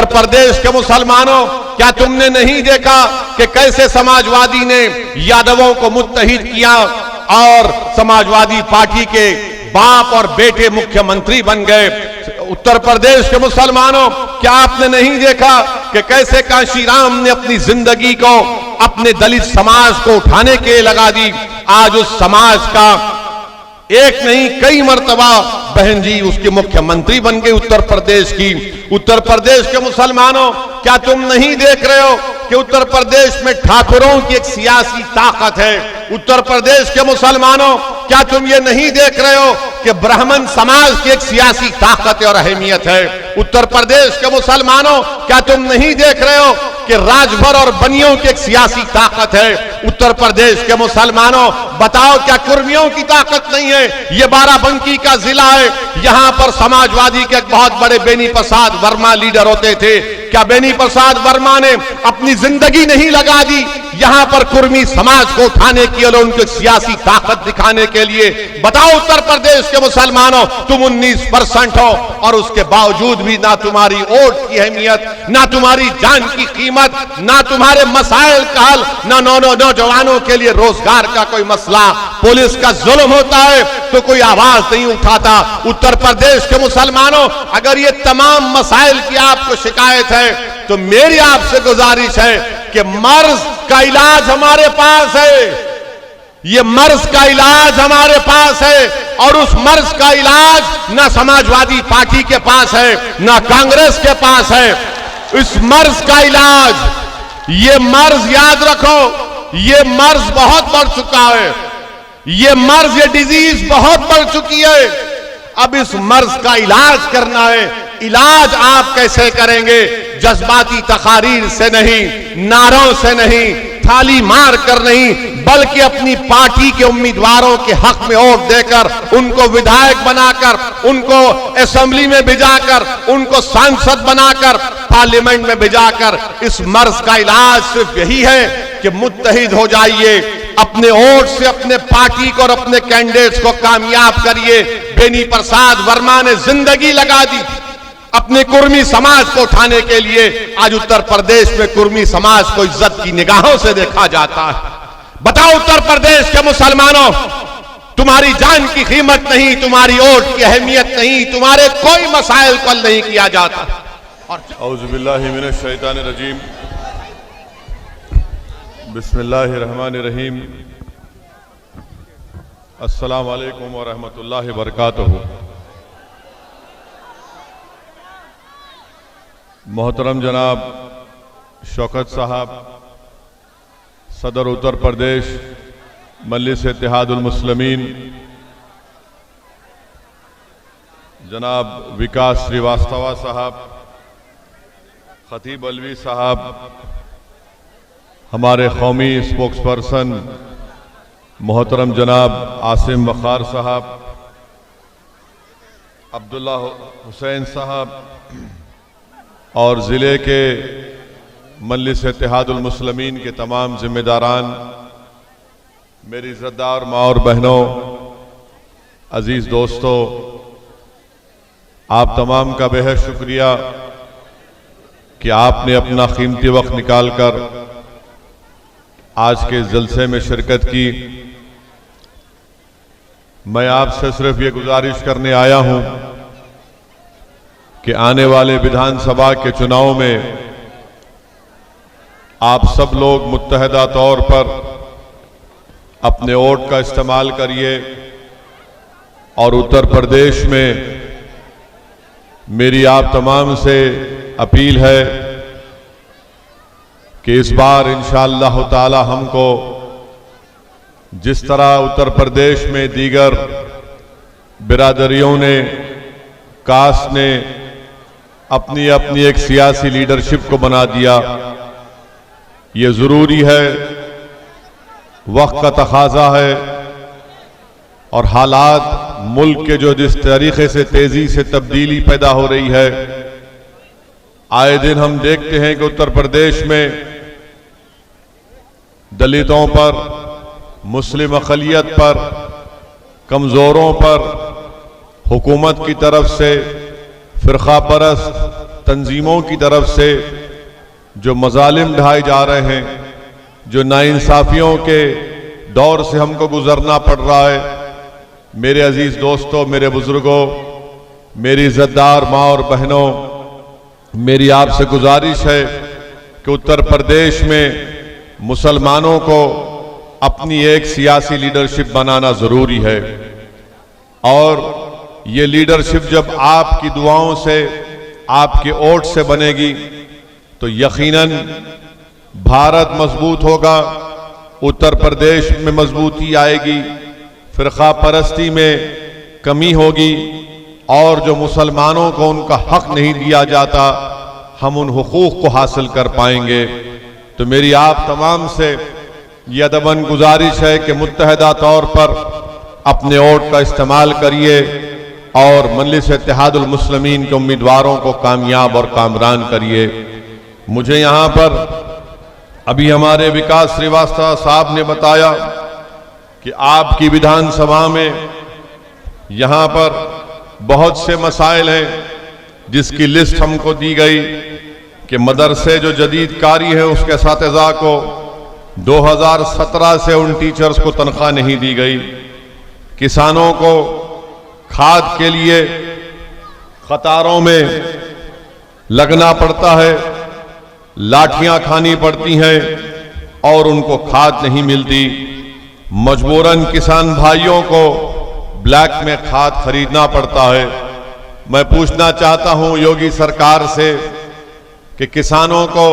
उत्तर प्रदेश के मुसलमानों, क्या तुमने नहीं देखा कि कैसे समाजवादी ने यादवों को मुत्तहिद किया और समाजवादी पार्टी के बाप और बेटे मुख्यमंत्री बन गए। उत्तर प्रदेश के मुसलमानों, क्या आपने नहीं देखा कि कैसे कांशीराम ने अपनी जिंदगी को अपने दलित समाज को उठाने के लिए लगा दी। आज उस समाज का एक नहीं कई मर्तबा बहन जी उसकी मुख्यमंत्री बन गई उत्तर प्रदेश की। उत्तर प्रदेश के मुसलमानों, क्या तुम नहीं देख रहे हो कि उत्तर प्रदेश में ठाकुरों की एक सियासी ताकत है। उत्तर प्रदेश के मुसलमानों, क्या तुम ये नहीं देख रहे हो कि ब्राह्मण समाज की एक सियासी ताकत और अहमियत है। उत्तर प्रदेश के मुसलमानों, क्या तुम नहीं देख रहे हो कि राजभर और बनियों की एक सियासी ताकत है। उत्तर प्रदेश के मुसलमानों, बताओ क्या कुर्मियों की ताकत नहीं है। ये बाराबंकी का जिला है, यहां पर समाजवादी के एक बहुत बड़े बेनी प्रसाद वर्मा लीडर होते थे। क्या बेनी प्रसाद वर्मा ने अपनी जिंदगी नहीं लगा दी यहां पर कुर्मी समाज को उठाने के लिए, उनकी सियासी ताकत दिखाने के लिए? बताओ उत्तर प्रदेश के मुसलमानों, तुम 19% हो और उसके बावजूद भी ना तुम्हारी वोट की अहमियत, ना तुम्हारी जान की कीमत, ना तुम्हारे मसाइल का हल, ना नौजवानों के लिए रोजगार का कोई मसला। पुलिस का जुल्म होता है तो कोई आवाज नहीं उठाता। उत्तर प्रदेश के मुसलमानों, अगर ये तमाम मसाइल की आपको शिकायत है तो मेरी आपसे गुजारिश है कि मर्ज का इलाज हमारे पास है। ये मर्ज का इलाज हमारे पास है और उस मर्ज का इलाज ना समाजवादी पार्टी के पास है, ना कांग्रेस के पास है। इस मर्ज का इलाज, ये मर्ज याद रखो, ये मर्ज बहुत बढ़ चुका है। ये मर्ज, ये डिजीज बहुत बढ़ चुकी है। अब इस मर्ज का इलाज करना है। इलाज आप कैसे करेंगे? जज्बाती तकारीर से नहीं, नारों से नहीं, थाली मार कर नहीं, बल्कि अपनी पार्टी के उम्मीदवारों के हक में वोट देकर, उनको विधायक बनाकर, उनको असेंबली में भिजाकर, उनको सांसद बनाकर, पार्लियामेंट में भिजाकर। इस मर्ज का इलाज सिर्फ यही है कि मुत्तहिद हो जाइए, अपने वोट से अपने पार्टी को और अपने कैंडिडेट्स को कामयाब करिए। बेनी प्रसाद वर्मा ने जिंदगी लगा दी अपने कुर्मी समाज को उठाने के लिए। आज उत्तर प्रदेश में कुर्मी समाज को इज्जत की निगाहों से देखा जाता है। बताओ उत्तर प्रदेश के मुसलमानों, तुम्हारी जान की कीमत नहीं, तुम्हारी वोट की अहमियत नहीं, तुम्हारे कोई मसाइल को हल नहीं किया जाता। औज़ुबिल्लाहि मिनश शैतानिर रजीम, बिस्मिल्लाहिर रहमानिर रहीम, अस्सलामु अलैकुम व रहमतुल्लाहि व बरकातुहू। मोहतरम जनाब शौकत साहब, सदर उत्तर प्रदेश मजलिस इत्तेहादुल मुस्लिमीन, जनाब विकास श्रीवास्तव साहब, खतीब अलवी साहब, हमारे कौमी स्पोक्स पर्सन मोहतरम जनाब आसिम वक़ार साहब, अब्दुल्ला हुसैन साहब और ज़िले के मजलिस इत्तेहादुल मुस्लिमीन के तमाम जिम्मेदारान, मेरी इज़्ज़तदार माँ और बहनों, अज़ीज़ दोस्तों, आप तमाम का बेहद शुक्रिया कि आपने अपना कीमती वक्त निकाल कर आज के जलसे में शिरकत की। मैं आपसे सिर्फ ये गुजारिश करने आया हूँ कि आने वाले विधानसभा के चुनाव में आप सब लोग मुत्तहदा तौर पर अपने वोट का इस्तेमाल करिए और उत्तर प्रदेश में मेरी आप तमाम से अपील है कि इस बार इंशाअल्लाह ताला हमको जिस तरह उत्तर प्रदेश में दीगर बिरादरियों ने, कास्ट ने अपनी अपनी एक सियासी लीडरशिप को बना दिया, ये ज़रूरी है, वक्त का तकाज़ा है और हालात मुल्क के जो जिस तरीके से तेज़ी से तब्दीली पैदा हो रही है, आए दिन हम देखते हैं कि उत्तर प्रदेश में दलितों पर, मुस्लिम अक़लियत पर, कमज़ोरों पर हुकूमत की तरफ से फ़िरक़ा परस्त तंजीमों की तरफ से जो मजालिम ढाए जा रहे हैं, जो नाइंसाफियों के दौर से हमको गुजरना पड़ रहा है, मेरे अजीज दोस्तों, मेरे बुजुर्गों, मेरी इज्जतदार माँ और बहनों, मेरी आपसे गुजारिश है कि उत्तर प्रदेश में मुसलमानों को अपनी एक सियासी लीडरशिप बनाना जरूरी है। और ये लीडरशिप जब आपकी दुआओं से, आपके वोट से बनेगी तो यकीनन भारत मजबूत होगा, उत्तर प्रदेश में मजबूती आएगी, फिरका परस्ती में कमी होगी और जो मुसलमानों को उनका हक नहीं दिया जाता, हम उन हुकूक को हासिल कर पाएंगे। तो मेरी आप तमाम से यह अदबन गुजारिश है कि मुत्तहदा तौर पर अपने वोट का इस्तेमाल करिए और मजलिस इत्तेहादुल मुस्लिमीन के उम्मीदवारों को कामयाब और कामरान करिए। मुझे यहाँ पर अभी हमारे विकास श्रीवास्तव साहब ने बताया कि आपकी विधानसभा में यहाँ पर बहुत से मसाइल हैं जिसकी लिस्ट हमको दी गई कि मदरसे जो जदीद कारी है उसके असातिज़ा को 2017 से उन टीचर्स को तनख्वाह नहीं दी गई, किसानों को खाद के लिए कतारों में लगना पड़ता है, लाठियां खानी पड़ती हैं और उनको खाद नहीं मिलती, मजबूरन किसान भाइयों को ब्लैक में खाद खरीदना पड़ता है। मैं पूछना चाहता हूं योगी सरकार से कि किसानों को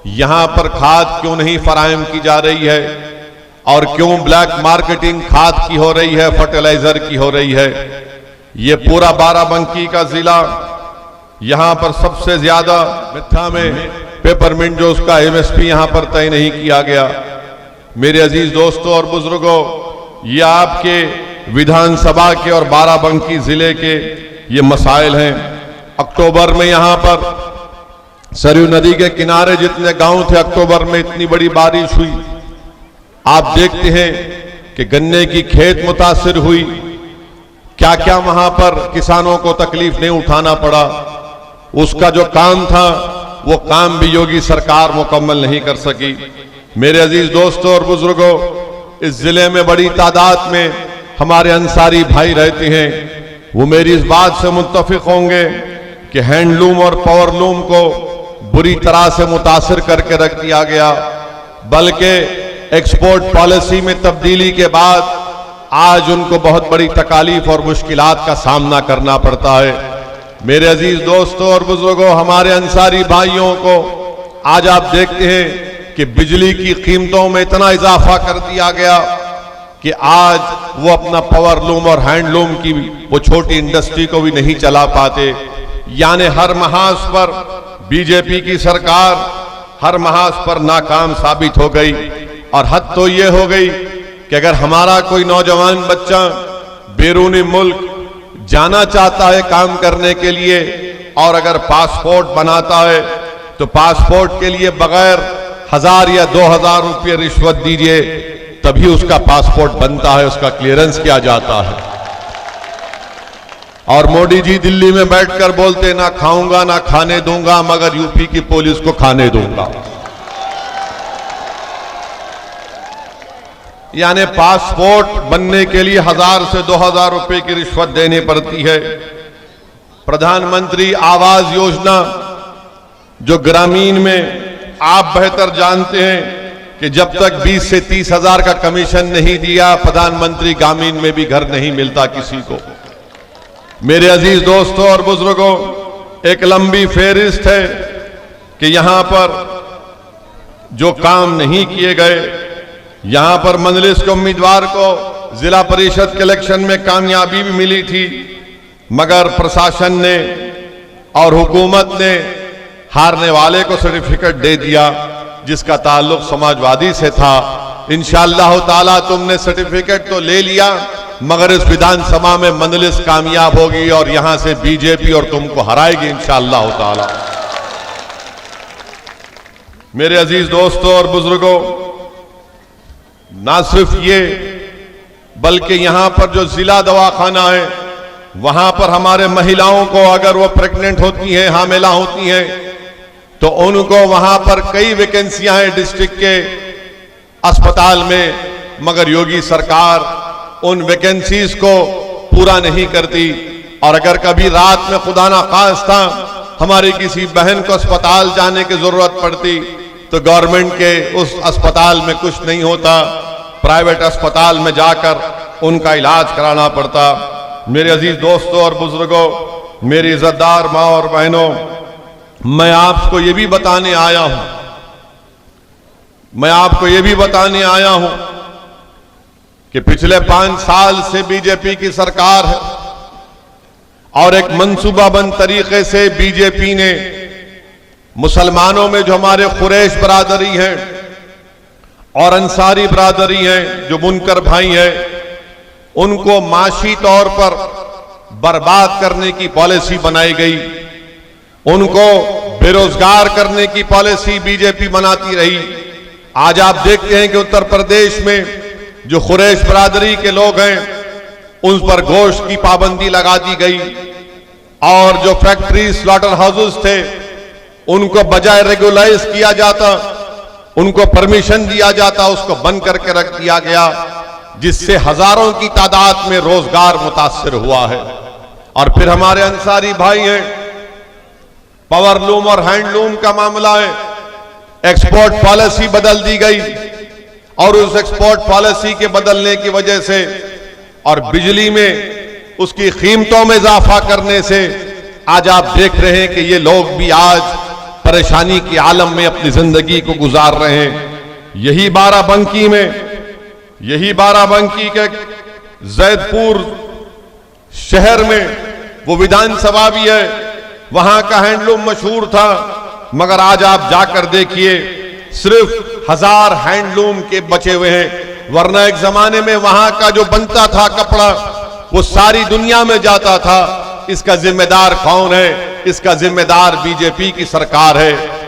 यहां पर खाद क्यों नहीं फराहम की जा रही है और क्यों ब्लैक मार्केटिंग खाद की हो रही है, फर्टिलाइजर की हो रही है। ये पूरा बाराबंकी का जिला, यहां पर सबसे ज्यादा मिठा में पेपरमिंट जो उसका एमएसपी यहां पर तय नहीं किया गया। मेरे अजीज दोस्तों और बुजुर्गों, ये आपके विधानसभा के और बाराबंकी जिले के ये मसाइल हैं। अक्टूबर में यहां पर सरयू नदी के किनारे जितने गांव थे, अक्टूबर में इतनी बड़ी बारिश हुई, आप देखते हैं कि गन्ने की खेत मुतासिर हुई, क्या क्या वहां पर किसानों को तकलीफ नहीं उठाना पड़ा। उसका जो काम था वो काम भी योगी सरकार मुकम्मल नहीं कर सकी। मेरे अजीज दोस्तों और बुजुर्गों, इस जिले में बड़ी तादाद में हमारे अंसारी भाई रहते हैं, वो मेरी इस बात से मुत्तफिक होंगे कि हैंडलूम और पावरलूम को बुरी तरह से मुतासिर करके रख दिया गया, बल्कि एक्सपोर्ट पॉलिसी में तब्दीली के बाद आज उनको बहुत बड़ी तकालीफ और मुश्किलात का सामना करना पड़ता है। मेरे अजीज दोस्तों और बुजुर्गों, हमारे अंसारी भाइयों को आज आप देखते हैं कि बिजली की कीमतों में इतना इजाफा कर दिया गया कि आज वो अपना पावरलूम और हैंडलूम की वो छोटी इंडस्ट्री को भी नहीं चला पाते। यानी हर महाज पर बीजेपी की सरकार हर महाज पर नाकाम साबित हो गई। और हद तो ये हो गई कि अगर हमारा कोई नौजवान बच्चा बैरूनी मुल्क जाना चाहता है काम करने के लिए और अगर पासपोर्ट बनाता है तो पासपोर्ट के लिए बगैर 1000 या 2000 रुपये रिश्वत दीजिए तभी उसका पासपोर्ट बनता है, उसका क्लियरेंस किया जाता है। और मोदी जी दिल्ली में बैठकर बोलते ना खाऊंगा ना खाने दूंगा, मगर यूपी की पुलिस को खाने दूंगा। यानी पासपोर्ट बनने के लिए 1000 से 2000 रुपए की रिश्वत देनी पड़ती है। प्रधानमंत्री आवास योजना जो ग्रामीण में, आप बेहतर जानते हैं कि जब तक 20 से 30 हजार का कमीशन नहीं दिया, प्रधानमंत्री ग्रामीण में भी घर नहीं मिलता किसी को। मेरे अजीज दोस्तों और बुजुर्गों, एक लंबी फेहरिस्त है कि यहां पर जो काम नहीं किए गए। यहां पर मजलिस के उम्मीदवार को जिला परिषद के इलेक्शन में कामयाबी भी मिली थी, मगर प्रशासन ने और हुकूमत ने हारने वाले को सर्टिफिकेट दे दिया जिसका ताल्लुक समाजवादी से था। इंशाअल्लाह ताला तुमने सर्टिफिकेट तो ले लिया, मगर इस विधानसभा में मजलिस कामयाब होगी और यहां से बीजेपी और तुमको हराएगी इंशाअल्लाह ताला। मेरे अजीज दोस्तों और बुजुर्गों, ना सिर्फ ये बल्कि यहां पर जो जिला दवाखाना है वहां पर हमारे महिलाओं को अगर वो प्रेग्नेंट होती हैं, हामिला होती हैं, तो उनको वहां पर कई वैकेंसियां हैं डिस्ट्रिक्ट के अस्पताल में, मगर योगी सरकार उन वैकेंसीज को पूरा नहीं करती। और अगर कभी रात में खुदा ना खास्ता हमारी किसी बहन को अस्पताल जाने की जरूरत पड़ती तो गवर्नमेंट के उस अस्पताल में कुछ नहीं होता, प्राइवेट अस्पताल में जाकर उनका इलाज कराना पड़ता। मेरे अजीज दोस्तों और बुजुर्गों, मेरी इज्जतदार माँ और बहनों, मैं आपको ये भी बताने आया हूं कि पिछले 5 साल से बीजेपी की सरकार है और एक मंसूबाबंद तरीके से बीजेपी ने मुसलमानों में जो हमारे कुरैश बरादरी हैं और अंसारी बरादरी हैं, जो मुनकर भाई हैं, उनको माशी तौर पर बर्बाद करने की पॉलिसी बनाई गई। उनको बेरोजगार करने की पॉलिसी बीजेपी बनाती रही। आज आप देखते हैं कि उत्तर प्रदेश में जो कुरैश बरादरी के लोग हैं उन पर गोश्त की पाबंदी लगा दी गई और जो फैक्ट्री स्लॉटर हाउसेस थे उनको बजाय रेगुलाइज किया जाता, उनको परमिशन दिया जाता, उसको बंद करके रख दिया गया, जिससे हजारों की तादाद में रोजगार मुतासिर हुआ है। और फिर हमारे अंसारी भाई हैं, पावरलूम और हैंडलूम का मामला है, एक्सपोर्ट पॉलिसी बदल दी गई और उस एक्सपोर्ट पॉलिसी के बदलने की वजह से और बिजली में उसकी कीमतों में इजाफा करने से आज आप देख रहे हैं कि ये लोग भी आज परेशानी के आलम में अपनी जिंदगी को गुजार रहे हैं। यही बाराबंकी के जैदपुर शहर में वो विधानसभा भी है, वहां का हैंडलूम मशहूर था, मगर आज आप जाकर देखिए सिर्फ 1000 हैंडलूम के बचे हुए हैं, वरना एक जमाने में वहां का जो बनता था कपड़ा वो सारी दुनिया में जाता था। इसका जिम्मेदार कौन है? इसका जिम्मेदार बीजेपी की सरकार है।